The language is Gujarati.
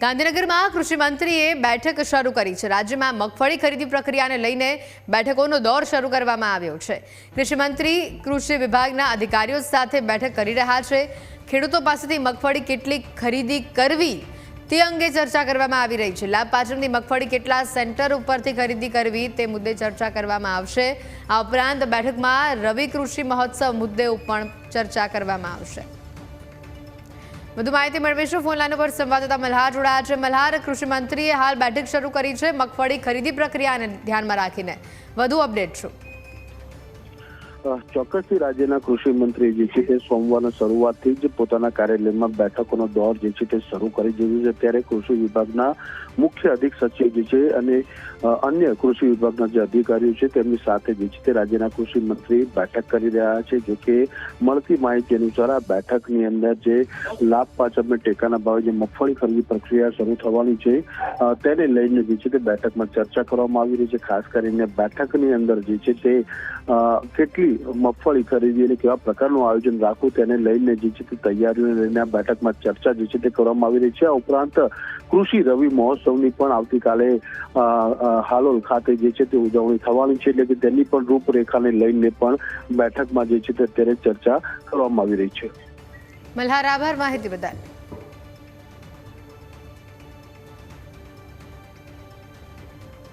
ગાંધીનગરમાં કૃષિ મંત્રીએ બેઠક શરૂ કરી છે। રાજ્યમાં મગફળી ખરીદી પ્રક્રિયાને લઈને બેઠકોનો દોર શરૂ કરવામાં આવ્યો છે। કૃષિ મંત્રી કૃષિ વિભાગના અધિકારીઓ સાથે બેઠક કરી રહ્યા છે। ખેડૂતો પાસેથી મગફળી કેટલી ખરીદી કરવી તે અંગે ચર્ચા કરવામાં આવી રહી છે। લાભ પાછળની મગફળી કેટલા સેન્ટર ઉપરથી ખરીદી કરવી તે મુદ્દે ચર્ચા કરવામાં આવશે। આ ઉપરાંત બેઠકમાં રવિ કૃષિ મહોત્સવ મુદ્દે પણ ચર્ચા કરવામાં આવશે। વધુ માહિતી મેળવીશું ફોન લાઈન પર સંવાદદાતા મલ્હાર જોડાયા છે। મલ્હાર, કૃષિ મંત્રીએ હાલ બેઠક શરૂ કરી છે મગફળી ખરીદી પ્રક્રિયાને ધ્યાનમાં રાખીને, વધુ અપડેટ શું? ચોક્કસથી રાજ્યના કૃષિ મંત્રી જે છે તે સોમવારના શરૂઆતથી જ પોતાના કાર્યાલયમાં બેઠકોનો દોર જે છે તે શરૂ કરી દીધું છે। ત્યારે કૃષિ વિભાગના મુખ્ય અધિક સચિવ જે છે અને અન્ય કૃષિ વિભાગના જે અધિકારીઓ છે તેમની સાથે જે છે તે રાજ્યના કૃષિ મંત્રી બેઠક કરી રહ્યા છે। જો કે મળતી માહિતી અનુસાર આ બેઠકની અંદર જે લાભ પાચમને ટેકાના ભાવે જે મગફળી ખરીદી પ્રક્રિયા શરૂ થવાની છે તેને લઈને જે છે તે બેઠકમાં ચર્ચા કરવામાં આવી રહી છે। ખાસ કરીને બેઠકની અંદર જે છે તે કેટલી મગફળી ખરીદી અને કેવા પ્રકારનું આયોજન રાખવું તેને લઈને જે છે તે તૈયારીઓને લઈને આ બેઠકમાં ચર્ચા જે છે તે કરવામાં આવી રહી છે। આ ઉપરાંત કૃષિ રવિ મહોત્સવની પણ આવતીકાલે હાલોલ ખાતે જે છે તે ઉજવણી થવાની છે, એટલે કે તેની પણ રૂપરેખાને લઈને પણ બેઠકમાં જે છે તે અત્યારે ચર્ચા કરવામાં આવી રહી છે। મલ્હાર, આભાર માહિતી બદલ।